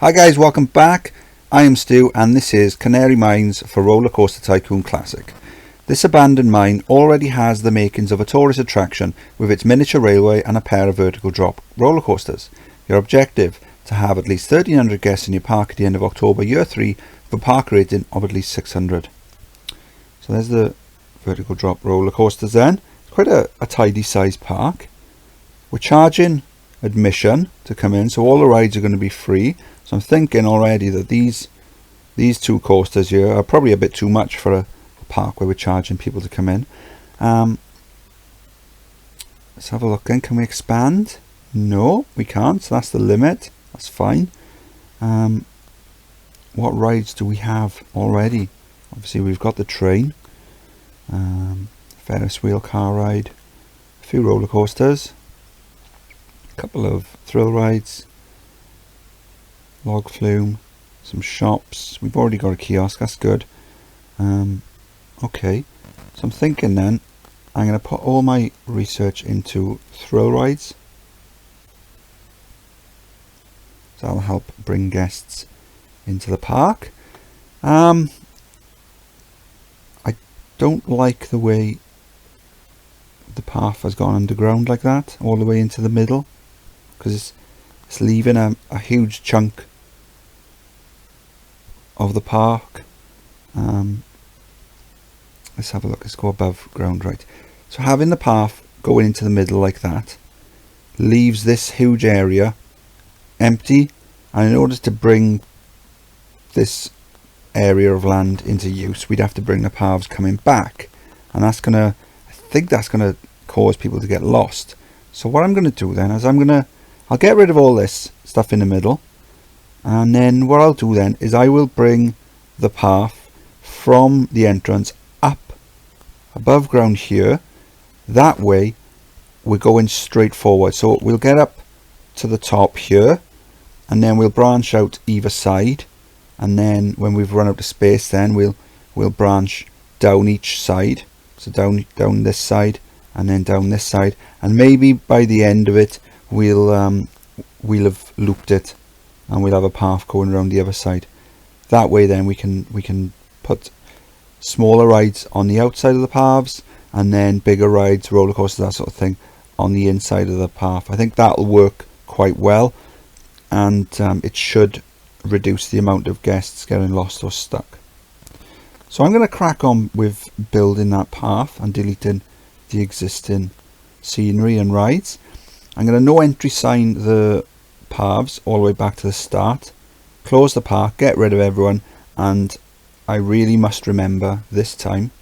Hi guys, welcome back. I am Stu and this is Canary Mines for Roller Coaster Tycoon Classic. This abandoned mine already has the makings of a tourist attraction with its miniature railway and a pair of vertical drop roller coasters. Your objective, to have at least 1300 guests in your park at the end of October year 3 with a park rating of at least 600. So there's the vertical drop roller coasters then. It's quite a tidy sized park. We're charging admission to come in, so all the rides are going to be free. So I'm thinking already that these two coasters here are probably a bit too much for a park where we're charging people to come in. Let's have a look then. Can we expand? No, we can't, so that's the limit. That's fine. What rides do we have already? Obviously we've got the train, Ferris wheel car ride, a few roller coasters, a couple of thrill rides, log flume, some shops. We've already got a kiosk, that's good. Okay, so I'm thinking then I'm going to put all my research into thrill rides. So that'll help bring guests into the park. I don't like the way the path has gone underground like that, all the way into the middle, because it's leaving a huge chunk of the park. Let's have a look. Let's go above ground. Right, so having the path going into the middle like that leaves this huge area empty, and in order to bring this area of land into use, we'd have to bring the paths coming back, and that's gonna, I think that's gonna cause people to get lost. So what I'm gonna do then is I'll get rid of all this stuff in the middle, and then what I'll do then is I will bring the path from the entrance up above ground here. That way we're going straight forward, so we'll get up to the top here, and then we'll branch out either side, and then when we've run out of space, then we'll branch down each side. So down this side, and then down this side, and maybe by the end of it we'll have looped it, and we'll have a path going around the other side. That way then we can put smaller rides on the outside of the paths, and then bigger rides, roller coasters, that sort of thing, on the inside of the path. I think that'll work quite well, and it should reduce the amount of guests getting lost or stuck. So I'm going to crack on with building that path and deleting the existing scenery and rides. I'm going to no entry sign the paths all the way back to the start, close the park, get rid of everyone, and I really must remember this time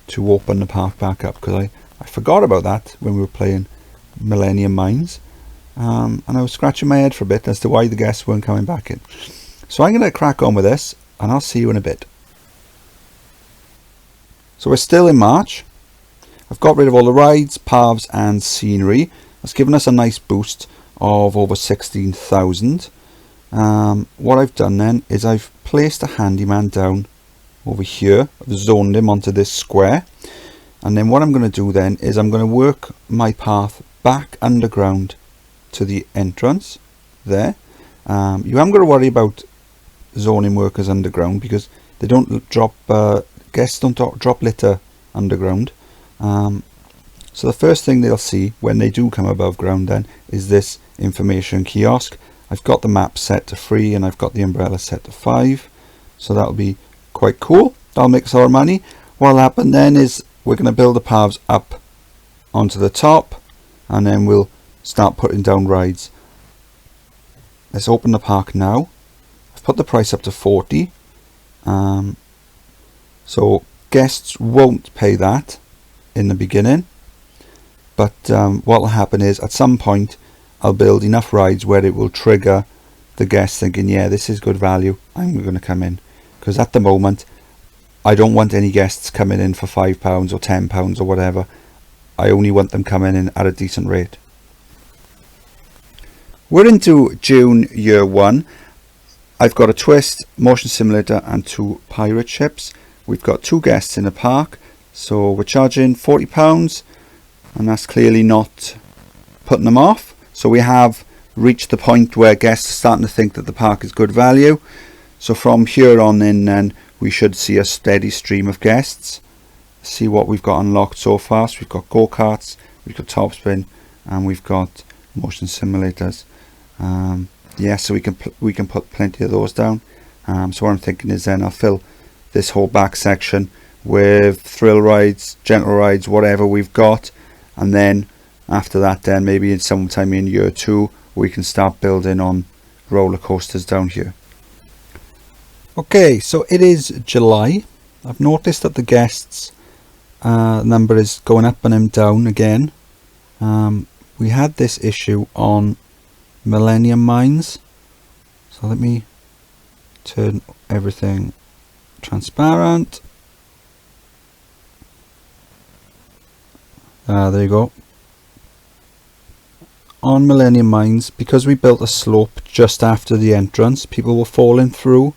to open the park back up, because I forgot about that when we were playing Millennium Mines, and I was scratching my head for a bit as to why the guests weren't coming back in. So I'm going to crack on with this, and I'll see you in a bit. So we're still in March. I've got rid of all the rides, paths and scenery. That's given us a nice boost of over 16,000. What I've done then is I've placed a handyman down over here. I've zoned him onto this square, and then what I'm going to do then is I'm going to work my path back underground to the entrance there. You haven't got to worry about zoning workers underground, because they don't drop guests don't drop litter underground. So the first thing they'll see when they do come above ground then is this information kiosk. I've got the map set to 3 and I've got the umbrella set to 5, so that'll be quite cool. That'll make us our money. What'll happen then is we're going to build the paths up onto the top, and then we'll start putting down rides. Let's open the park now. I've put the price up to 40, so guests won't pay that in the beginning, but what will happen is at some point I'll build enough rides where it will trigger the guests thinking, yeah, this is good value, I'm going to come in. Because at the moment I don't want any guests coming in for £5 or £10 or whatever. I only want them coming in at a decent rate. We're into June year 1. I've got a twist, motion simulator and 2 pirate ships. We've got 2 guests in the park, so we're charging £40, and that's clearly not putting them off. So we have reached the point where guests are starting to think that the park is good value. So from here on in, then we should see a steady stream of guests. See what we've got unlocked so far. So we've got go-karts, we've got top spin, and we've got motion simulators. Yeah, so we can put plenty of those down. So what I'm thinking is then I'll fill this whole back section with thrill rides, gentle rides, whatever we've got, and then after that, then maybe in sometime in year 2 we can start building on roller coasters down here. Okay, so it is July. I've noticed that the guests number is going up and then down again. We had this issue on Millennium Mines, so let me turn everything transparent. There you go. On Millennium Mines, because we built a slope just after the entrance, people were falling through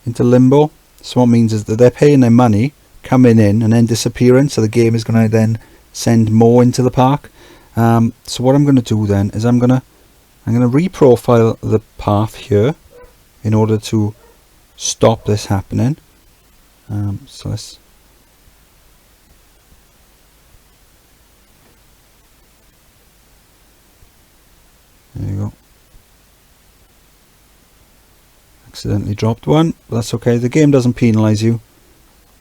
into limbo. So what it means is that they're paying their money, coming in and then disappearing, so the game is going to then send more into the park. So what I'm going to do then is I'm going to reprofile the path here in order to stop this happening. So let's there you go. Accidentally dropped one, but that's okay. The game doesn't penalise you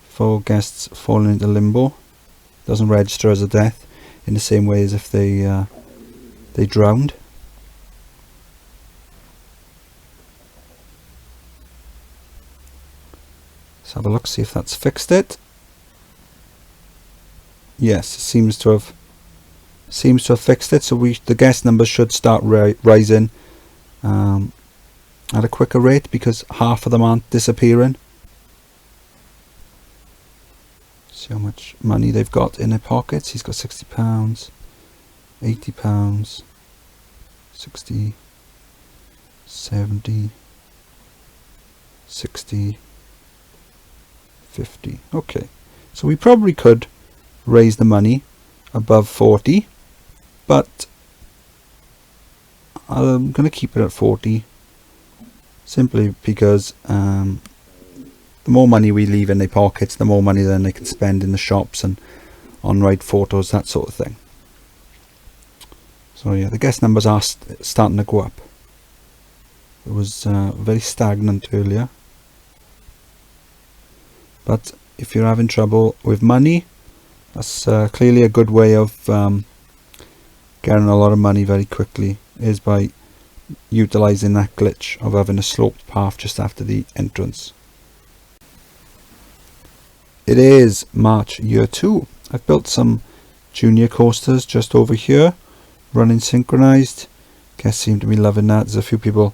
for guests falling into limbo. It doesn't register as a death in the same way as if they drowned. Let's have a look, see if that's fixed it. Yes, it seems to have fixed it. So the guest numbers should start rising at a quicker rate because half of them aren't disappearing. See how much money they've got in their pockets. He's got £60, £80, 60, 70, 60, 50. Okay, so we probably could raise the money above 40, but I'm going to keep it at 40 simply because the more money we leave in their pockets, the more money then they can spend in the shops and on ride photos, that sort of thing. So yeah, the guest numbers are starting to go up. It was very stagnant earlier, but if you're having trouble with money, that's clearly a good way of getting a lot of money very quickly, is by utilising that glitch of having a sloped path just after the entrance. It is March year 2. I've built some junior coasters just over here, running synchronized. Guests seem to be loving that. There's a few people,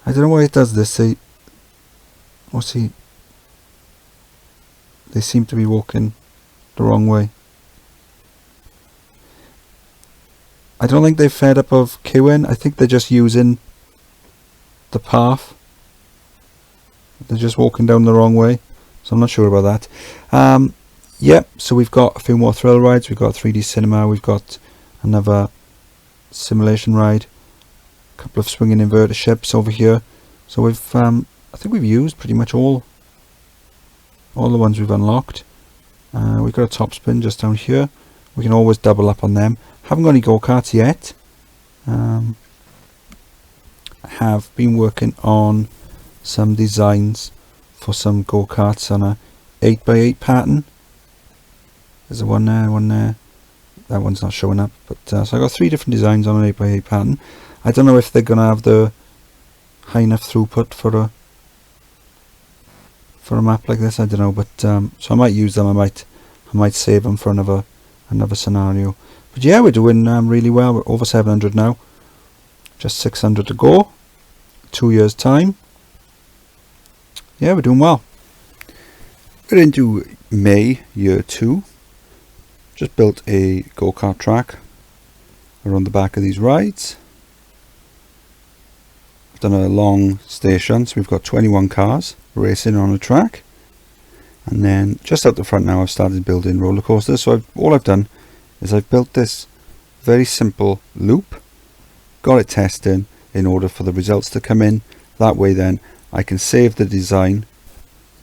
I don't know why it does this. They seem to be walking the wrong way. I don't think they've fed up of queuing. I think they're just using the path. They're just walking down the wrong way. So I'm not sure about that. Yep, so we've got a few more thrill rides. We've got 3D cinema. We've got another simulation ride. A couple of swinging inverter ships over here. So we've, I think we've used pretty much all the ones we've unlocked. We've got a top spin just down here. We can always double up on them. Haven't got any go-karts yet. I have been working on some designs for some go-karts on a 8x8 pattern. There's a one there. That one's not showing up, but so I got 3 different designs on an 8x8 pattern. I don't know if they're gonna have the high enough throughput for a map like this. I don't know, but so I might use them. I might save them for another scenario. But yeah, we're doing really well. We're over 700 now. Just 600 to go. 2 years time. Yeah, we're doing well. We're into May year 2. Just built a go-kart track around the back of these rides. I've done a long station, so we've got 21 cars racing on a track. And then just out the front now, I've started building roller coasters. So all I've done is I've built this very simple loop got it testing in order for the results to come in. That way then I can save the design,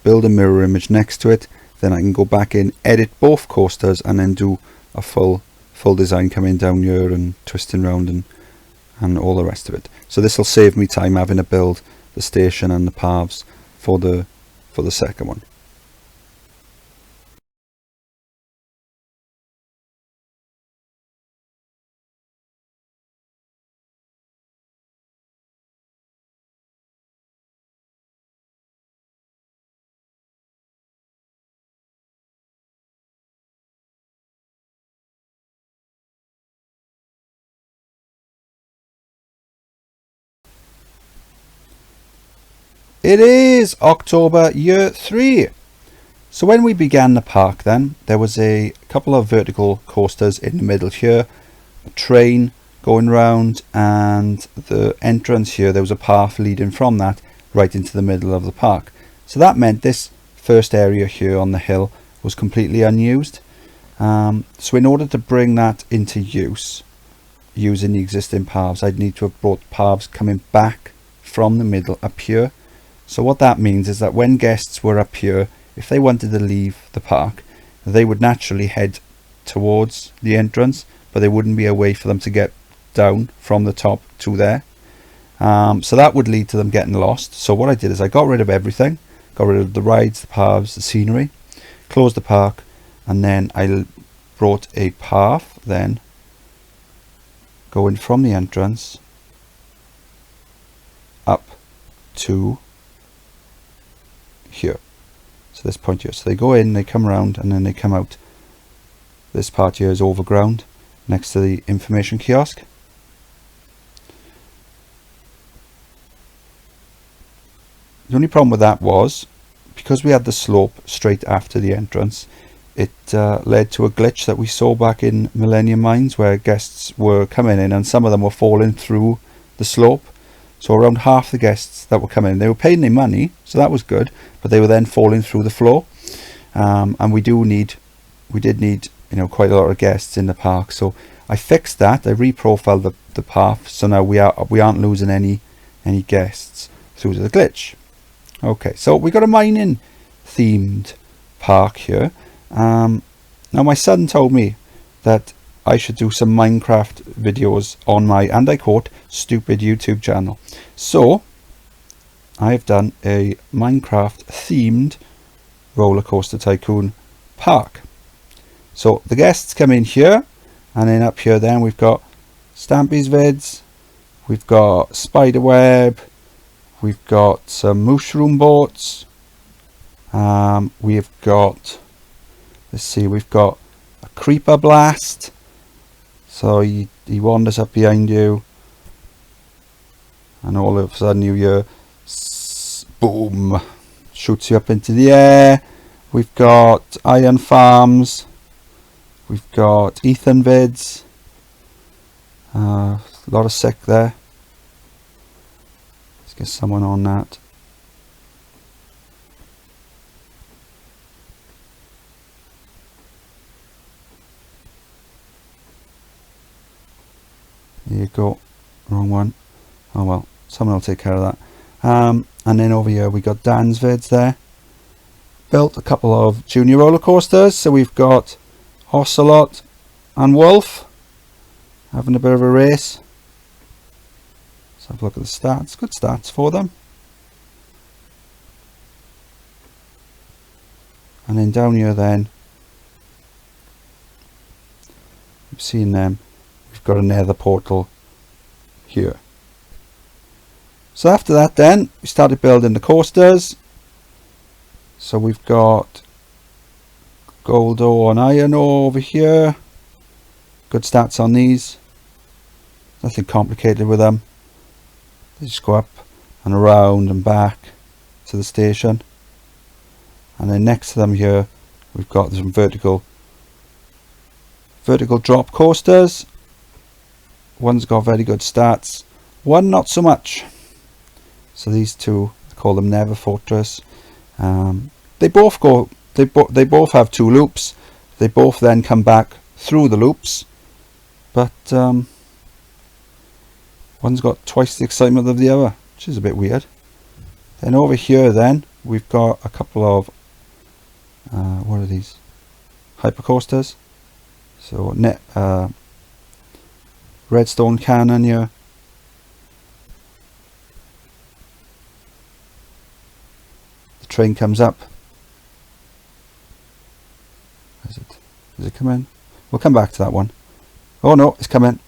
build a mirror image next to it, then I can go back in, edit both coasters, and then do a full design coming down here and twisting round and all the rest of it. So this will save me time having to build the station and the paths for the second one. It is October year 3. So when we began the park then, there was a couple of vertical coasters in the middle here, a train going round, and the entrance here, there was a path leading from that right into the middle of the park. So that meant this first area here on the hill was completely unused. So in order to bring that into use, using the existing paths, I'd need to have brought paths coming back from the middle up here. So what that means is that when guests were up here, if they wanted to leave the park, they would naturally head towards the entrance, but there wouldn't be a way for them to get down from the top to there. So that would lead to them getting lost. So what I did is I got rid of everything, got rid of the rides, the paths, the scenery, closed the park, and then I brought a path then going from the entrance up to here. So this point here, so they go in, they come around, and then they come out. This part here is overground next to the information kiosk. The only problem with that was, because we had the slope straight after the entrance, it led to a glitch that we saw back in Millennium Mines, where guests were coming in and some of them were falling through the slope. So around half the guests that were coming in, they were paying their money, so that was good, but they were then falling through the floor. And we did need, quite a lot of guests in the park. So I fixed that. I reprofiled the path, so now we aren't losing any guests through the glitch. Okay, so we got a mining themed park here. Now my son told me that I should do some Minecraft videos on my, and I quote, stupid YouTube channel. So I've done a Minecraft themed Roller Coaster Tycoon park. So the guests come in here, and then up here then we've got Stampy's vids, we've got Spiderweb, we've got some mushroom boats, we've got, let's see, we've got a creeper blast. So he wanders up behind you, and all of a sudden you hear boom, shoots you up into the air. We've got iron farms, we've got Ethan vids, a lot of sick there. Let's get someone on that. There you go, wrong one. Oh well, someone will take care of that. And then over here we got Dan's vids there. Built a couple of junior roller coasters, so we've got Ocelot and Wolf having a bit of a race. Let's have a look at the stats. Good stats for them. And then down here then, you've seen them. We've got a nether portal here. So after that then, we started building the coasters. So we've got gold ore and iron ore over here. Good stats on these. Nothing complicated with them. They just go up and around and back to the station. And then next to them here, we've got some vertical drop coasters. One's got very good stats, one not so much. So these two, I call them Never Fortress. They both have two loops. They both then come back through the loops, but One's got twice the excitement of the other, which is a bit weird. Then over here then, we've got a couple of, what are these? Hypercoasters. So redstone cannon here. The train comes up. Does it come in? We'll come back to that one. Oh no, it's coming.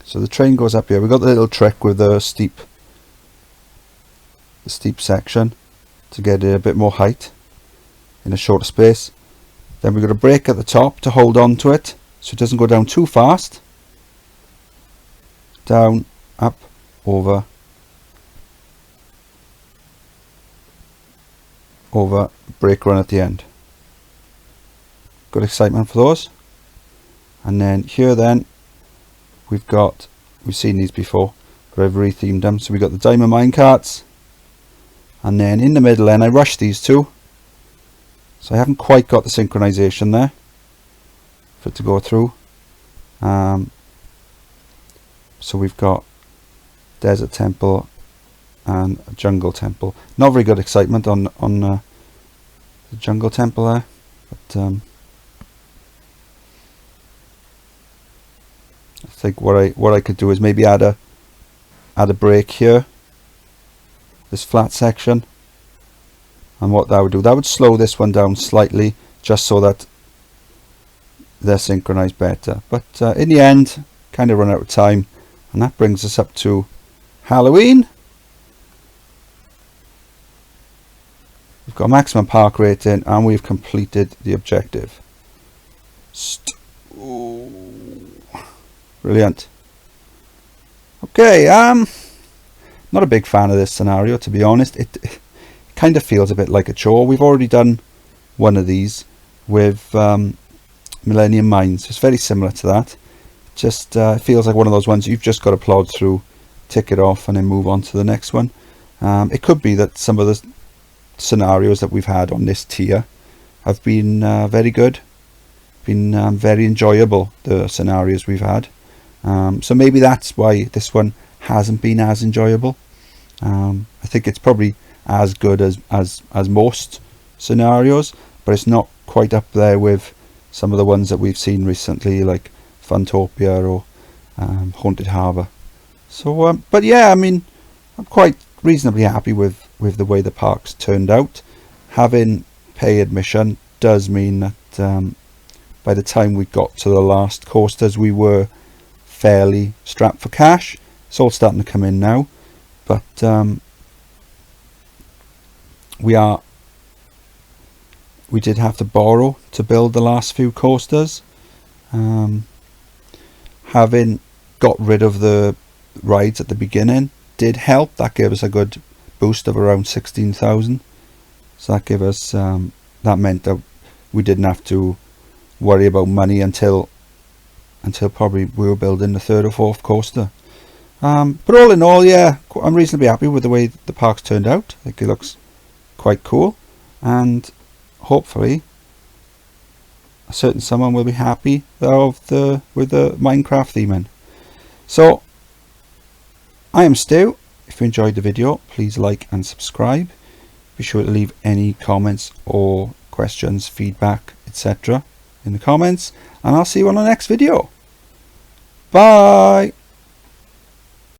So the train goes up here. We've got the little trick with the steep section to get a bit more height in a shorter space. Then we've got a brake at the top to hold on to it so it doesn't go down too fast. Down, up, over, over, brake run at the end. Good excitement for those. And then here then we've seen these before, but I've rethemed them. So we've got the diamond mine carts, and then in the middle then I rushed these two, so I haven't quite got the synchronization there for it to go through. So we've got desert temple and a jungle temple. Not very good excitement on the jungle temple there, but I think what I could do is maybe add a brake here, this flat section, and what that would slow this one down slightly, just so that they're synchronized better. But in the end, kind of run out of time, and that brings us up to Halloween. We've got maximum park rating, and we've completed the objective. Brilliant. Okay, not a big fan of this scenario, to be honest. It kind of feels a bit like a chore. We've already done one of these with Millennium Mines. It's very similar to that. Just it feels like one of those ones you've just got to plod through, tick it off, and then move on to the next one. It could be that some of the scenarios that we've had on this tier have been very good, been very enjoyable, the scenarios we've had. So maybe that's why this one hasn't been as enjoyable. I think it's probably as good as most scenarios, but it's not quite up there with some of the ones that we've seen recently, like Funtopia or Haunted Harbour. So but yeah, I mean, I'm quite reasonably happy with the way the park's turned out. Having pay admission does mean that by the time we got to the last coasters, we were fairly strapped for cash. It's all starting to come in now, but we did have to borrow to build the last few coasters. Having got rid of the rides at the beginning did help. That gave us a good boost of around 16,000. So that gave us that meant that we didn't have to worry about money until probably we were building the third or fourth coaster. But all in all, yeah, I'm reasonably happy with the way the park's turned out. I think it looks quite cool, and hopefully a certain someone will be happy with the Minecraft theming. So I am Stu. If you enjoyed the video, please like and subscribe. Be sure to leave any comments or questions, feedback, etc. in the comments, and I'll see you on the next video. Bye.